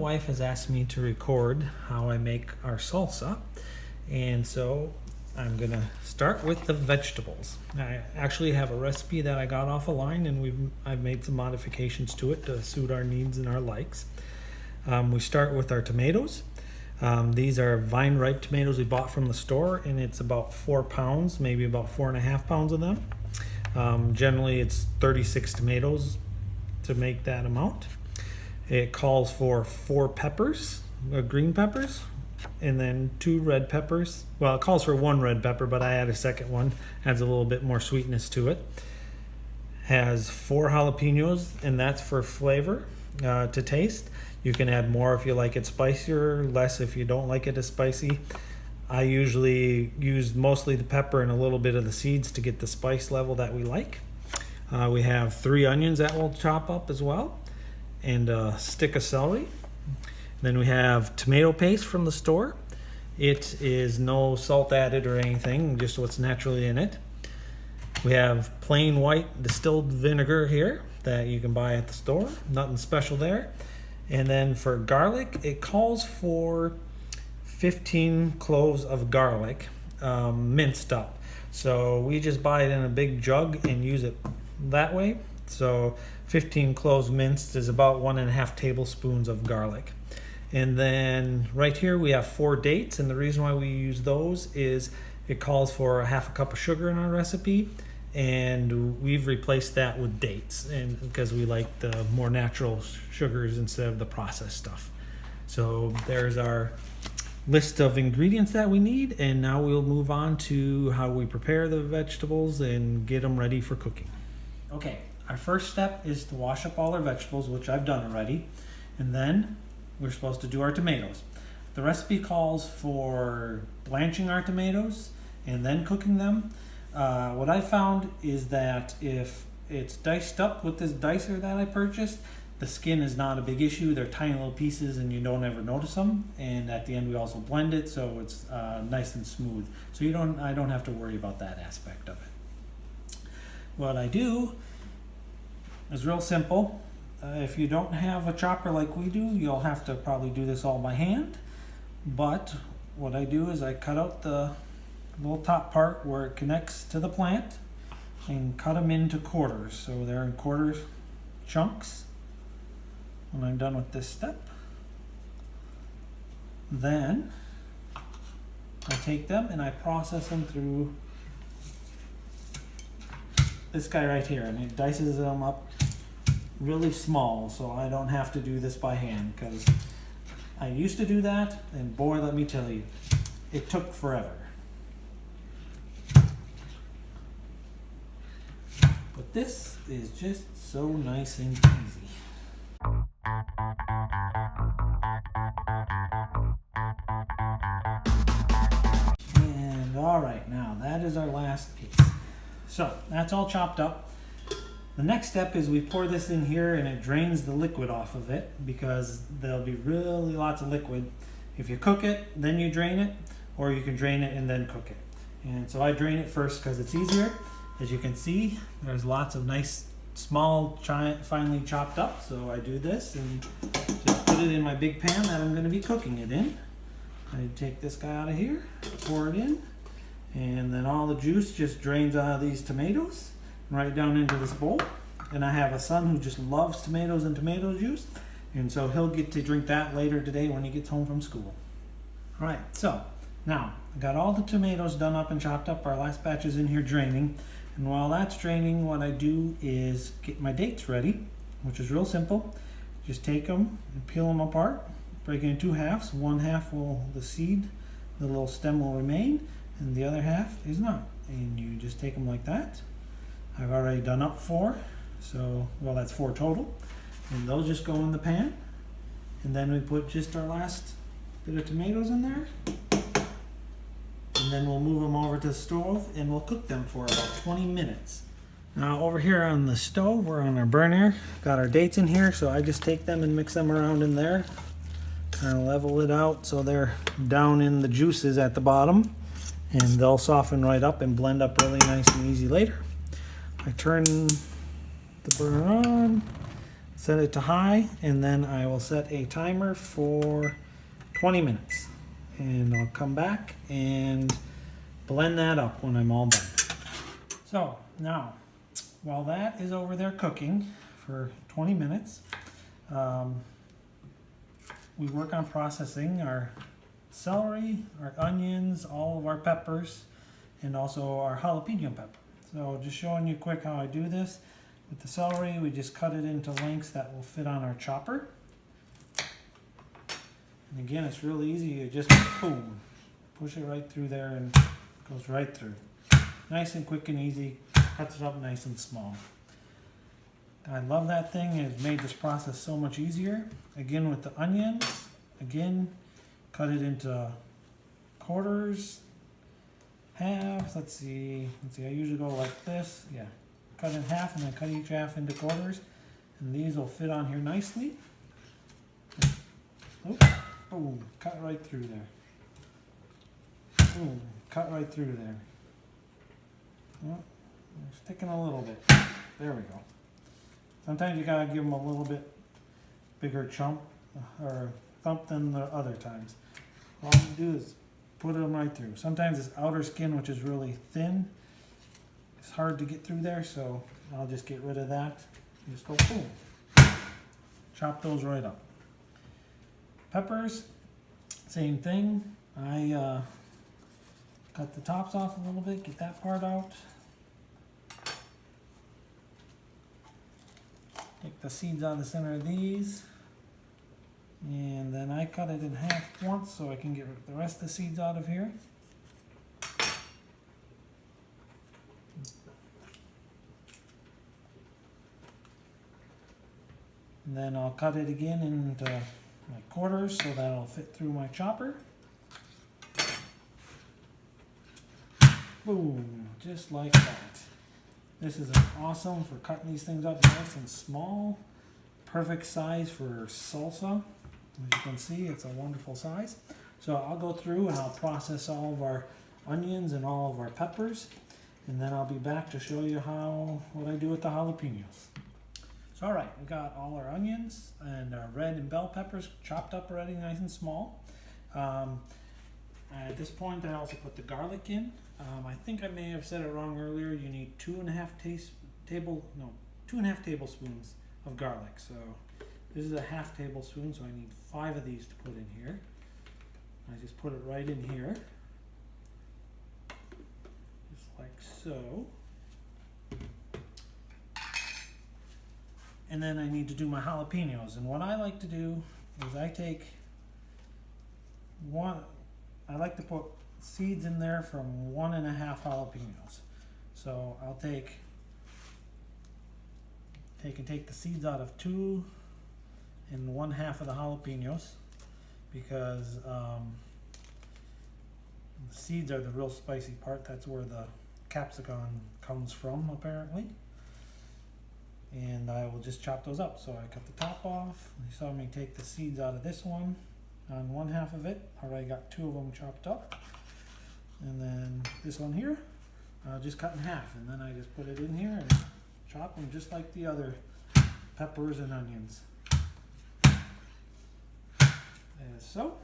wife has asked me to record how I make our salsa, and so I'm gonna start with the vegetables. I actually have a recipe that I got off a line, and I've made some modifications to it to suit our needs and our likes. We start with our tomatoes. These are vine ripe tomatoes we bought from the store, and it's about 4 pounds, maybe about 4.5 pounds of them. Generally it's 36 tomatoes to make that amount. It calls for 4 peppers, green peppers, and then 2 red peppers. Well, it calls for 1 red pepper, but I add a second one, adds a little bit more sweetness to it. Has 4 jalapenos, and that's for flavor to taste. You can add more if you like it spicier, less if you don't like it as spicy. I usually use mostly the pepper and a little bit of the seeds to get the spice level that we like. We have 3 onions that we'll chop up as well, and a stick of celery. Then we have tomato paste from the store. It is no salt added or anything, just what's naturally in it. We have plain white distilled vinegar here that you can buy at the store, nothing special there. And then for garlic, it calls for 15 cloves of garlic, minced up. So we just buy it in a big jug and use it that way. So 15 cloves minced is about 1.5 tablespoons of garlic. And then right here we have 4 dates, and the reason why we use those is it calls for 1/2 cup of sugar in our recipe, and we've replaced that with dates, and because we like the more natural sugars instead of the processed stuff. So there's our list of ingredients that we need, and now we'll move on to how we prepare the vegetables and get them ready for cooking. Okay, our first step is to wash up all our vegetables, which I've done already, and then we're supposed to do our tomatoes. The recipe calls for blanching our tomatoes and then cooking them. What I found is that if it's diced up with this dicer that I purchased, the skin is not a big issue. They're tiny little pieces and you don't ever notice them. And at the end we also blend it so it's nice and smooth. So I don't have to worry about that aspect of it. What I do is real simple. If you don't have a chopper like we do, you'll have to probably do this all by hand. But what I do is I cut out the little top part where it connects to the plant and cut them into quarters. So they're in quarter chunks. When I'm done with this step, then I take them and I process them through this guy right here, and it dices them up really small so I don't have to do this by hand, because I used to do that, and boy, let me tell you, it took forever. But this is just so nice and easy. And all right, now that is our last piece. So that's all chopped up. The next step is we pour this in here, and it drains the liquid off of it, because there'll be really lots of liquid. If you cook it, then you drain it, or you can drain it and then cook it. And so I drain it first because it's easier. As you can see, there's lots of nice small finely chopped up, so I do this and just put it in my big pan that I'm going to be cooking it in. I take this guy out of here, pour it in, and then all the juice just drains out of these tomatoes right down into this bowl. And I have a son who just loves tomatoes and tomato juice, and so he'll get to drink that later today when he gets home from school. All right, so now I got all the tomatoes done up and chopped up. Our last batch is in here draining. And while that's draining, what I do is get my dates ready, which is real simple. Just take them and peel them apart, break it in 2 halves. 1 half the seed, the little stem will remain, and the other half is not. And you just take them like that. I've already done up 4, so, well, that's 4 total. And those just go in the pan. And then we put just our last bit of tomatoes in there. And then we'll move them over to the stove and we'll cook them for about 20 minutes. Now over here on the stove, we're on our burner. Got our dates in here, so I just take them and mix them around in there. Kind of level it out so they're down in the juices at the bottom. And they'll soften right up and blend up really nice and easy later. I turn the burner on, set it to high, and then I will set a timer for 20 minutes. And I'll come back and blend that up when I'm all done. So now, while that is over there cooking for 20 minutes, we work on processing our celery, our onions, all of our peppers, and also our jalapeno pepper. So just showing you quick how I do this. With the celery, we just cut it into lengths that will fit on our chopper. And again, it's really easy. You just boom, push it right through there and it goes right through. Nice and quick and easy. Cuts it up nice and small. I love that thing. It's made this process so much easier. Again, with the onions, again, cut it into quarters, halves. Let's see. I usually go like this. Yeah, cut in half and then cut each half into quarters, and these will fit on here nicely. Oops. Boom, cut right through there. Boom, cut right through there. Oh, they're sticking a little bit. There we go. Sometimes you gotta give them a little bit bigger chunk or thump than the other times. All you do is put them right through. Sometimes this outer skin, which is really thin, it's hard to get through there, so I'll just get rid of that. Just go boom. Chop those right up. Peppers, same thing. I cut the tops off a little bit, get that part out. Take the seeds out of the center of these. And then I cut it in half once so I can get the rest of the seeds out of here. And then I'll cut it again into my quarters so that it'll fit through my chopper. Boom, just like that. This is awesome for cutting these things up nice and small. Perfect size for salsa. As you can see, it's a wonderful size. So I'll go through and I'll process all of our onions and all of our peppers, and then I'll be back to show you what I do with the jalapenos. So all right, we got all our onions and our red and bell peppers chopped up already nice and small. At this point, I also put the garlic in. I think I may have said it wrong earlier. You need 2.5 tablespoons of garlic. So this is a half tablespoon, so I need 5 of these to put in here. I just put it right in here, just like so. And then I need to do my jalapenos. And what I like to do is I like to put seeds in there from 1.5 jalapenos. So I'll take the seeds out of 2 and 1/2 of the jalapenos, because the seeds are the real spicy part. That's where the capsicum comes from, apparently. And I will just chop those up. So I cut the top off. You saw me take the seeds out of this one on 1/2 of it. Already got 2 of them chopped up. And then this one here, I'll just cut in half. And then I just put it in here and chop them just like the other peppers and onions. As so.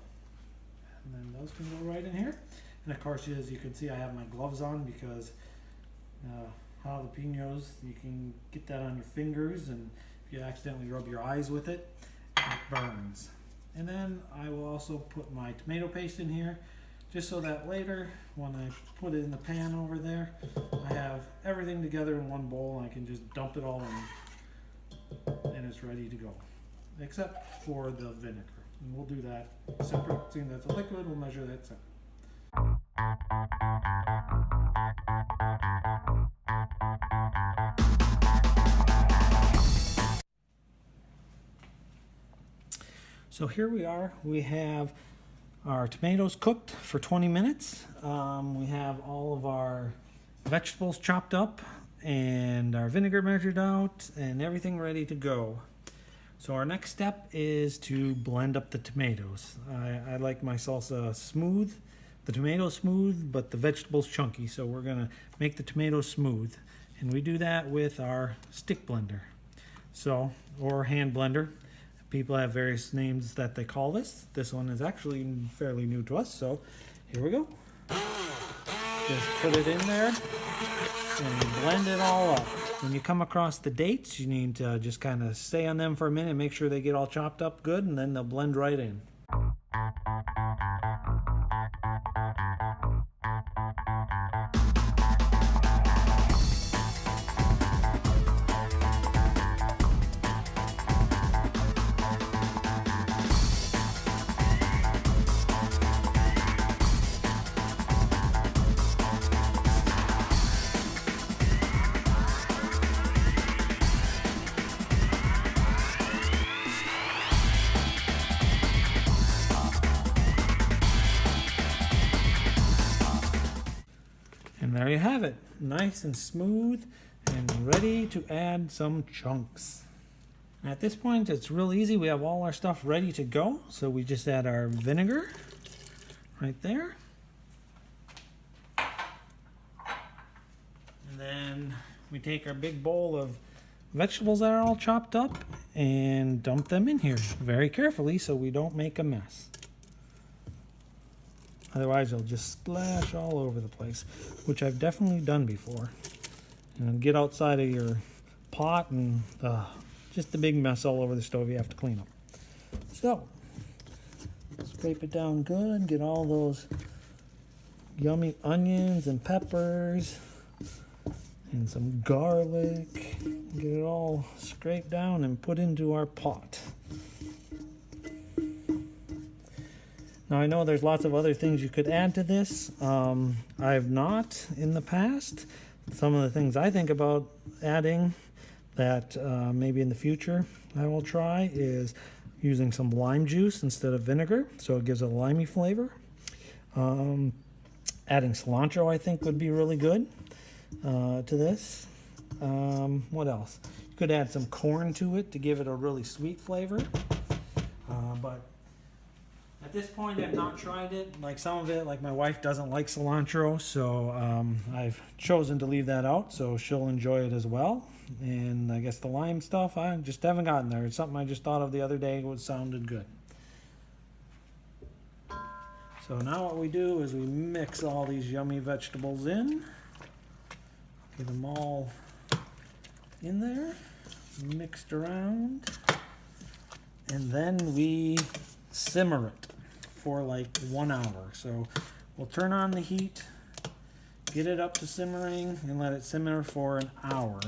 And then those can go right in here. And of course, as you can see, I have my gloves on because jalapenos, you can get that on your fingers, and if you accidentally rub your eyes with it, it burns. And then I will also put my tomato paste in here, just so that later, when I put it in the pan over there, I have everything together in one bowl and I can just dump it all in, and it's ready to go. Except for the vinegar. And we'll do that separate. Seeing that's a liquid, we'll measure that separate. So here we are. We have our tomatoes cooked for 20 minutes. We have all of our vegetables chopped up and our vinegar measured out and everything ready to go. So our next step is to blend up the tomatoes. I like my salsa smooth, the tomatoes smooth, but the vegetables chunky. So we're gonna make the tomatoes smooth. And we do that with our stick blender. So, or hand blender. People have various names that they call this. This one is actually fairly new to us, so here we go. Just put it in there and blend it all up. When you come across the dates, you need to just kind of stay on them for a minute, make sure they get all chopped up good, and then they'll blend right in. And there you have it, nice and smooth and ready to add some chunks. At this point, it's real easy. We have all our stuff ready to go. So we just add our vinegar right there. And then we take our big bowl of vegetables that are all chopped up and dump them in here very carefully so we don't make a mess. Otherwise, it'll just splash all over the place, which I've definitely done before. And get outside of your pot and just a big mess all over the stove you have to clean up. So, scrape it down good, get all those yummy onions and peppers and some garlic. Get it all scraped down and put into our pot. Now I know there's lots of other things you could add to this. I have not in the past. Some of the things I think about adding that maybe in the future I will try is using some lime juice instead of vinegar, so it gives a limey flavor. Adding cilantro I think would be really good to this. What else? You could add some corn to it to give it a really sweet flavor. But at this point, I've not tried it. Like some of it, like my wife doesn't like cilantro, so I've chosen to leave that out, so she'll enjoy it as well. And I guess the lime stuff, I just haven't gotten there. It's something I just thought of the other day. It sounded good. So now what we do is we mix all these yummy vegetables in. Get them all in there, mixed around, and then we simmer it for like 1 hour. So we'll turn on the heat, get it up to simmering, and let it simmer for an hour.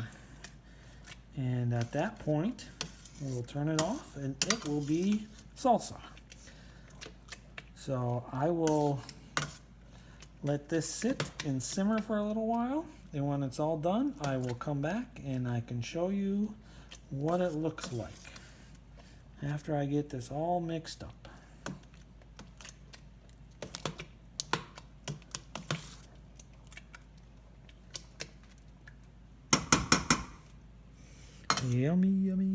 And at that point, we'll turn it off and it will be salsa. So I will let this sit and simmer for a little while. And when it's all done, I will come back and I can show you what it looks like after I get this all mixed up. Yummy, yummy, yummy.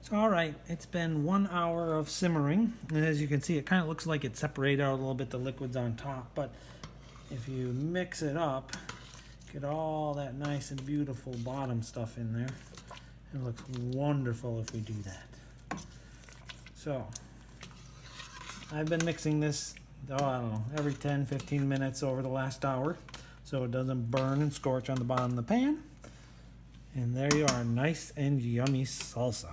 So, all right, it's been 1 hour of simmering. And as you can see, it kind of looks like it separated out a little bit, the liquids on top. But if you mix it up, get all that nice and beautiful bottom stuff in there. It looks wonderful if we do that. So, I've been mixing this, I don't know, every 10-15 minutes over the last hour, so it doesn't burn and scorch on the bottom of the pan. And there you are, nice and yummy salsa.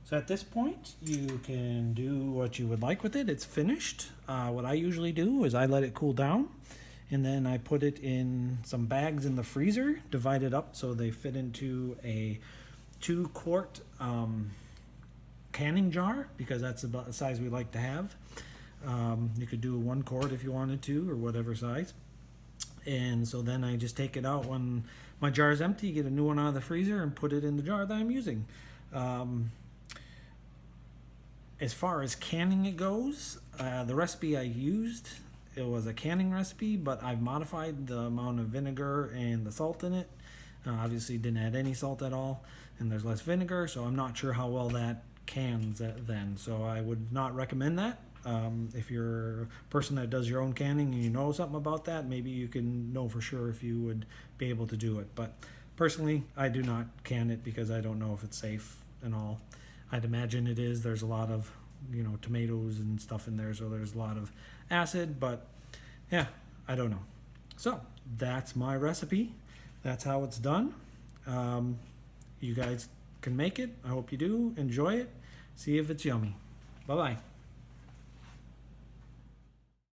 So at this point, you can do what you would like with it. It's finished. What I usually do is I let it cool down, and then I put it in some bags in the freezer, divide it up so they fit into a 2-quart canning jar, because that's about the size we like to have. You could do a 1 quart if you wanted to, or whatever size. And so then I just take it out when my jar is empty, get a new one out of the freezer, and put it in the jar that I'm using. As far as canning it goes, the recipe I used, it was a canning recipe, but I've modified the amount of vinegar and the salt in it. Obviously didn't add any salt at all, and there's less vinegar, so I'm not sure how well that cans then. So I would not recommend that. If you're a person that does your own canning and you know something about that, maybe you can know for sure if you would be able to do it. But personally, I do not can it because I don't know if it's safe and all. I'd imagine it is. There's a lot of, tomatoes and stuff in there, so there's a lot of acid, but yeah, I don't know. So that's my recipe. That's how it's done. You guys can make it. I hope you do. Enjoy it. See if it's yummy. Bye-bye.